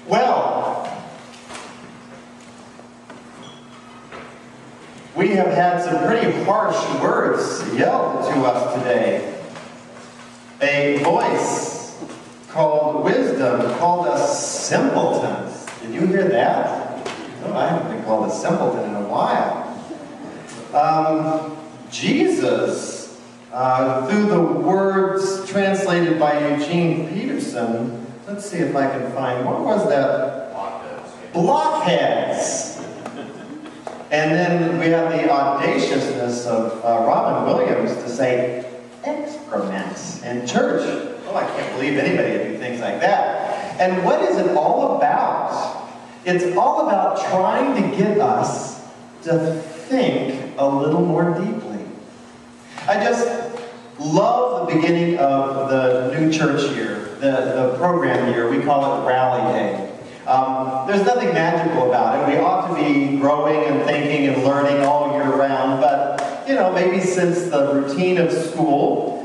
Well, we have had some pretty harsh words yelled to us today. A voice called wisdom called us simpletons. Did you hear that? No, I haven't been called a simpleton in a while. Jesus, through the words translated by Eugene Peterson, let's see if I can find, what was that? Blockheads. And then we have the audaciousness of Robin Williams to say excrements in church. Oh, I can't believe anybody would do things like that. And what is it all about? It's all about trying to get us to think a little more deeply. I just love the beginning of the new church year, the program year. We call it Rally Day. There's nothing magical about it. We ought to be growing and thinking and learning all year round, but, you know, maybe since the routine of school,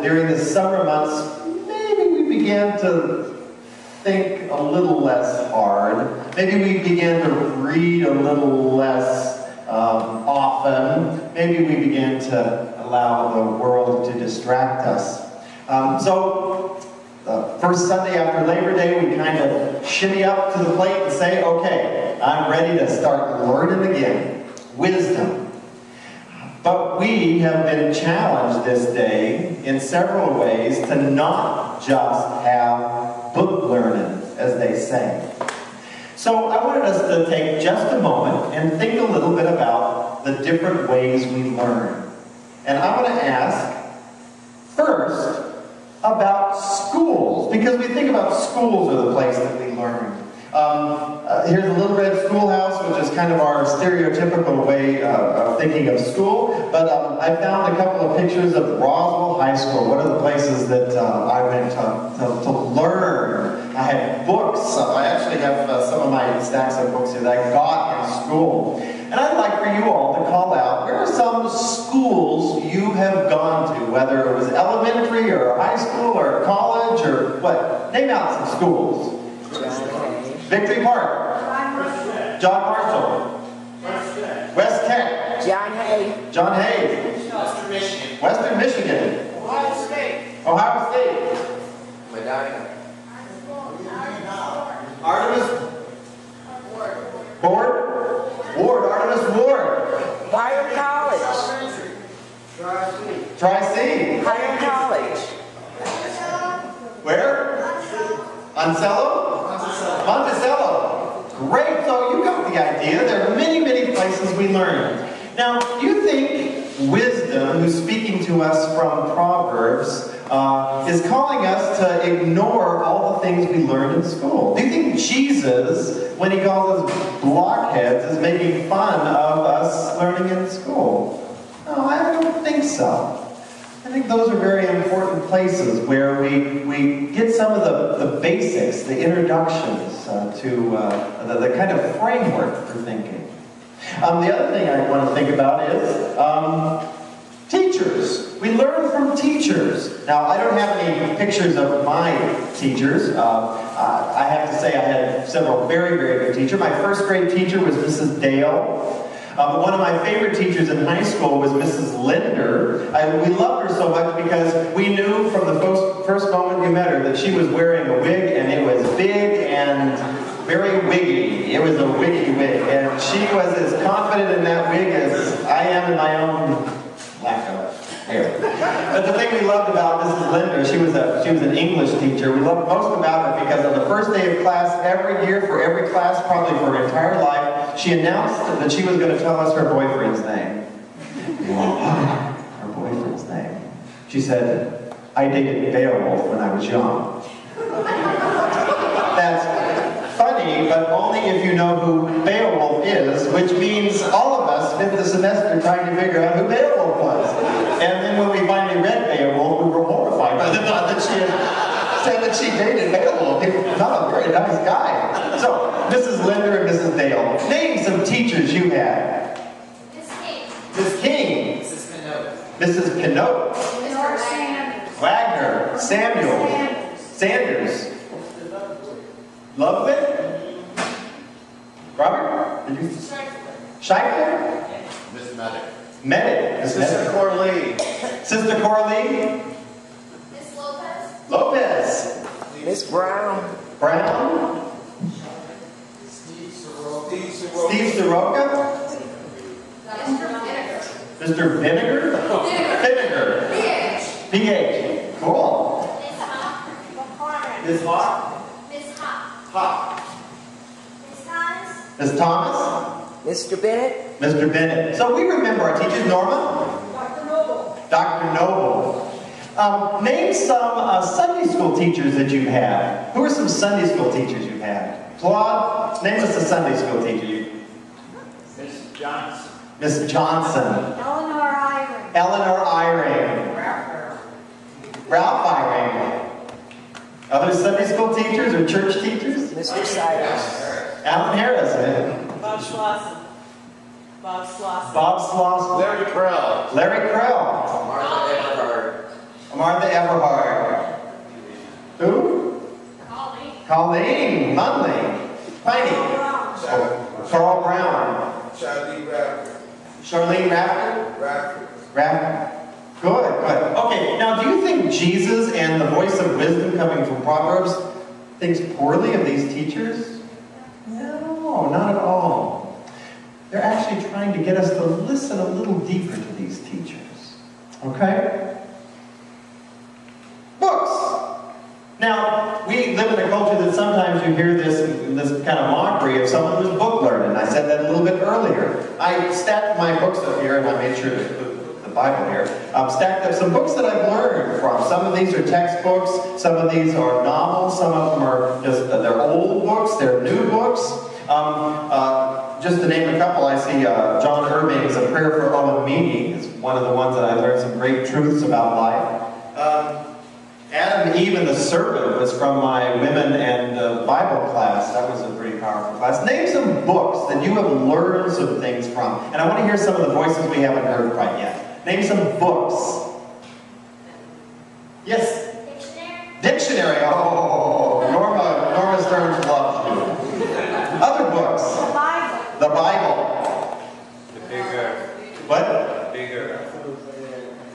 during the summer months, maybe we began to think a little less hard. Maybe we began to read a little less often. Maybe we began to allow the world to distract us. So the first Sunday after Labor Day, we kind of shimmy up to the plate and say, okay, I'm ready to start learning again. Wisdom. But we have been challenged this day in several ways to not just have book learning, as they say. So I wanted us to take just a moment and think a little bit about the different ways we learn. And I want to ask, first, about schools, because we think about schools are the place that we learn. Here's a Little Red Schoolhouse, which is kind of our stereotypical way of thinking of school, but I found a couple of pictures of Roswell High School, one of the places that I went to learn. I had books. I actually have some of my stacks of books here that I got in school. And I'd like for you all to call out, where are some schools you have gone to, whether it was elementary or high school or college or what? Name out some schools. Victory Park. John Marshall. West Tech. John Hay. John Hay. Western Michigan. Western Michigan. Ohio State. Ohio State. Medina. Artemis. Ward. Artemis Ward. Byron College. Tri-C. Byron College. Where? Monticello? Monticello. Great. So you got the idea. There are many, many places we learn. Now, do you think wisdom, who's speaking to us from Proverbs, is calling us to ignore all the things we learned in school? Do you think Jesus, when he calls us blockheads, is making fun of us learning in school? No, I don't think so. I think those are very important places where we get some of the basics, the introductions to the kind of framework for thinking. The other thing I want to think about is teachers. We learn from teachers. Now, I don't have any pictures of my teachers. I have to say I had several very, very good teachers. My first grade teacher was Mrs. Dale. One of my favorite teachers in high school was Mrs. Linder. We loved her so much because we knew from the first moment we met her that she was wearing a wig, and it was big and very wiggy. It was a wiggy wig, and she was as confident in that wig as I am in my own lack of hair. But the thing we loved about Mrs. Linder, she was an English teacher. We loved most about her because on the first day of class every year, for every class, probably for her entire life, she announced that she was going to tell us her boyfriend's name. Her boyfriend's name. She said, "I dated Beowulf when I was young." That's funny, but only if you know who Beowulf is, which means all of us spent the semester trying to figure out who Beowulf was. And then when we finally read Beowulf, we were horrified by the thought that she had said that she dated Beowulf. He was not a very nice guy. So, Mrs. Linder and Mrs. Dale, name some teachers you had. Miss King. Miss King. Mrs. Minot. Mrs. Pinot. Mr. Sanders. Wagner. Samuel. Sanders. Lovewick? Robert? Did you? Scheifler? Miss Medic. Medic. Miss Sister Medic. Corley. Sister Corley. Miss Lopez. Lopez. Miss Brown. Brown. Steve Soroka. Mr. Vinegar. Mr. Vinegar. Vinegar. PH. Cool. Miss Hawk. Miss Hawk. Miss Hawk. Hawk. Miss Thomas. Miss Thomas. Mr. Bennett. Mr. Bennett. So we remember our teachers. Norma? Dr. Noble. Dr. Noble. Name some Sunday school teachers that you've had. Who are some Sunday school teachers you've had? Claude, name us a Sunday school teacher. Miss Johnson. Miss Johnson. Eleanor Iron. Eleanor Iring. Ralph Iring. Other Sunday school teachers or church teachers? Mr. Cyrus. Alan Harris. Bob Schlosson. Bob Schlosson. Bob Sloss. Larry Krell. Larry Krell. Martha Everhard. Martha Everhard. Who? Colleen. Colleen Munley. Piney. Carl Brown. Charlene Rafter. Rafter. Good, good. Okay, now do you think Jesus and the voice of wisdom coming from Proverbs thinks poorly of these teachers? No, not at all. They're actually trying to get us to listen a little deeper to these teachers. Okay? Books. Now, we live in a culture that sometimes you hear this kind of mockery of someone who's book learned, and I said that a little bit earlier. I stacked my books up here, and I made sure to put the Bible here. Stacked up some books that I've learned from. Some of these are textbooks, some of these are novels, some of them are just, they're old books, they're new books. Just to name a couple, I see John Irving's A Prayer for Owen Meany is one of the ones that I learned some great truths about life. Adam, Eve, and the Serpent was from my women and Bible class. That was a pretty powerful class. Name some books that you have learned some things from. And I want to hear some of the voices we haven't heard quite yet. Name some books. Yes? Dictionary. Dictionary. Oh, Norma Stearns loves you. Other books. The Bible. The Bible. The big earth. What? The big earth.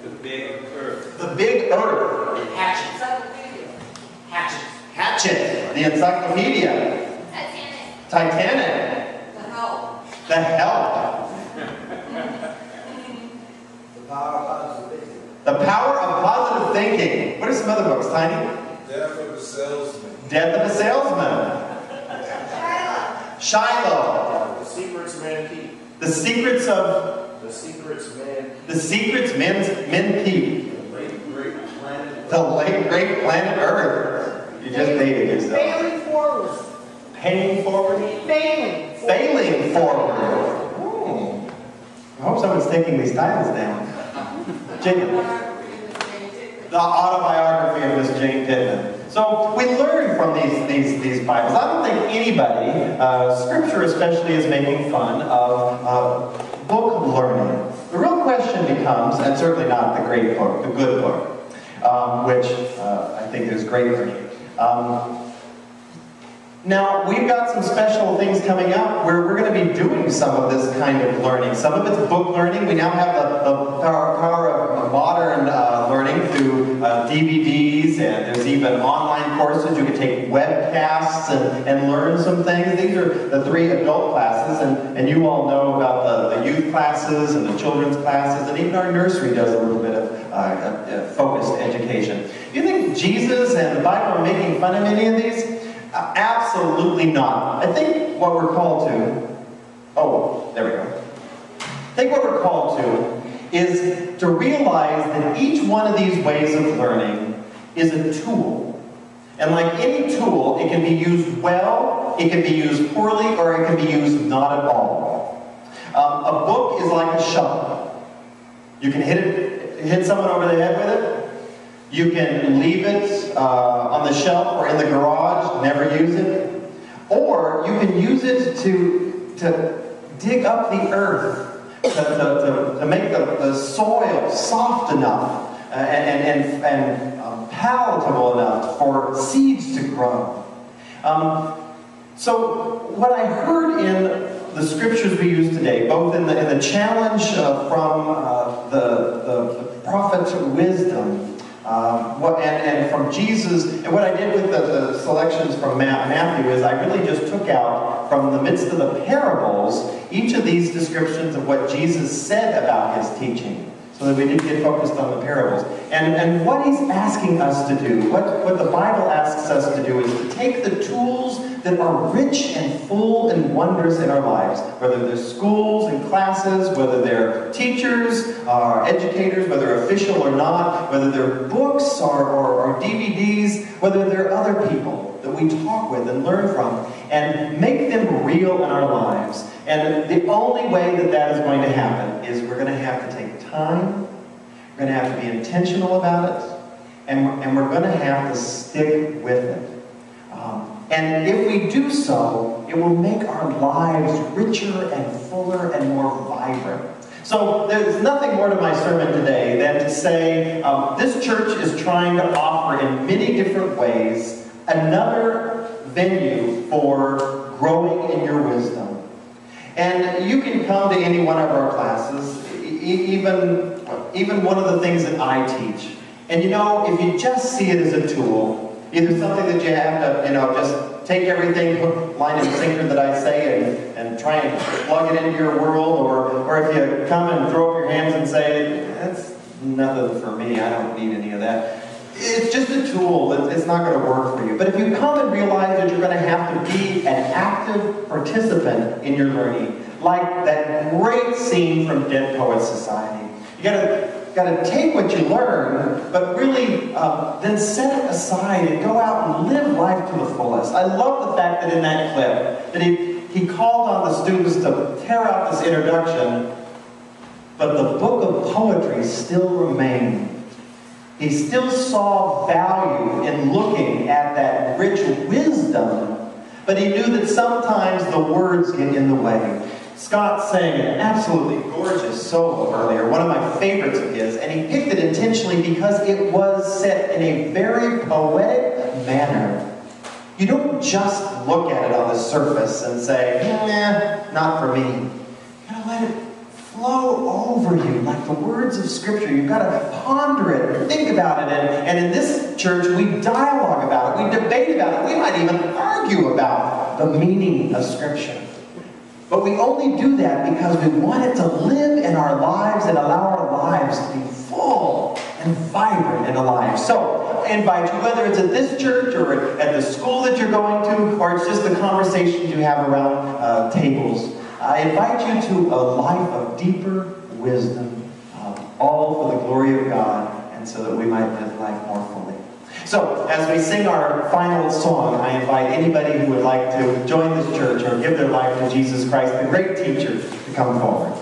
The big earth. The Big Earth. Hatchet. The Encyclopedia. Titanic. The Help. The Power of Positive Thinking. What are some other books, Tiny? Death of the Salesman. Death of a Salesman. Shiloh. The Secrets Men Keep. The Secrets of... The Secrets Men Keep. The Secrets Men Keep. The late great planet. The Late Great Planet Earth. You just dated yourself. Failing forward. Paying forward? Failing. Failing forward. I hope someone's taking these titles down. Jacob. The autobiography of Miss Jane Pittman. So we learn from these Bibles. I don't think anybody, Scripture especially, is making fun of book learning. The real question becomes, and certainly not the great book, the good book, which I think is great learning. Now, we've got some special things coming up where we're going to be doing some of this kind of learning. Some of it's book learning. We now have the power of modern learning through DVDs, and there's even online courses. You can take webcasts and learn some things. These are the 3 adult classes, and you all know about the youth classes and the children's classes, and even our nursery does a little bit of focused education. Do you think Jesus and the Bible are making fun of any of these? Absolutely not. I think what we're called to, there we go. I think what we're called to is to realize that each one of these ways of learning is a tool. And like any tool, it can be used well, it can be used poorly, or it can be used not at all. A book is like a shovel. You can hit someone over the head with it. You can leave it on the shelf or in the garage, never use it. Or you can use it to dig up the earth, to to make the soil soft enough and palatable enough for seeds to grow. So what I heard in the scriptures we use today, both in the challenge from the prophet's wisdom, and from Jesus, and what I did with the selections from Matthew is I really just took out from the midst of the parables each of these descriptions of what Jesus said about his teaching, so that we didn't get focused on the parables. And what he's asking us to do, what the Bible asks us to do, is to take the tools that are rich and full and wondrous in our lives, whether they're schools and classes, whether they're teachers, or educators, whether official or not, whether they're books or DVDs, whether they're other people that we talk with and learn from, and make them real in our lives. And the only way that that is going to happen is we're going to have to take time, we're going to have to be intentional about it, and we're going to have to stick with it. And if we do so, it will make our lives richer and fuller and more vibrant. So there's nothing more to my sermon today than to say this church is trying to offer in many different ways another venue for growing in your wisdom. And you can come to any one of our classes, even one of the things that I teach. And you know, if you just see it as a tool, either something that you have to, just take everything, hook, line, and sinker that I say and try and plug it into your world, or if you come and throw up your hands and say, that's nothing for me, I don't need any of that. It's just a tool. It's not going to work for you. But if you come and realize that you're going to have to be an active participant in your learning, like that great scene from Dead Poets Society, you got to take what you learn, but really then set it aside and go out and live life to the fullest. I love the fact that in that clip that he called on the students to tear out this introduction, but the book of poetry still remained. He still saw value in looking at that rich wisdom, but he knew that sometimes the words get in the way. Scott sang an absolutely gorgeous solo earlier, one of my favorites of his, and he picked it intentionally because it was set in a very poetic manner. You don't just look at it on the surface and say, nah, not for me. You gotta let it flow over you like the words of Scripture. You've got to ponder it and think about it. And in this church, we dialogue about it, we debate about it, we might even argue about the meaning of Scripture. But we only do that because we want it to live in our lives and allow our lives to be full and vibrant and alive. So I invite you, whether it's at this church or at the school that you're going to, or it's just the conversations you have around tables, I invite you to a life of deeper wisdom, all for the glory of God, and so that we might live life more fully. So, as we sing our final song, I invite anybody who would like to join this church or give their life to Jesus Christ, the great teacher, to come forward.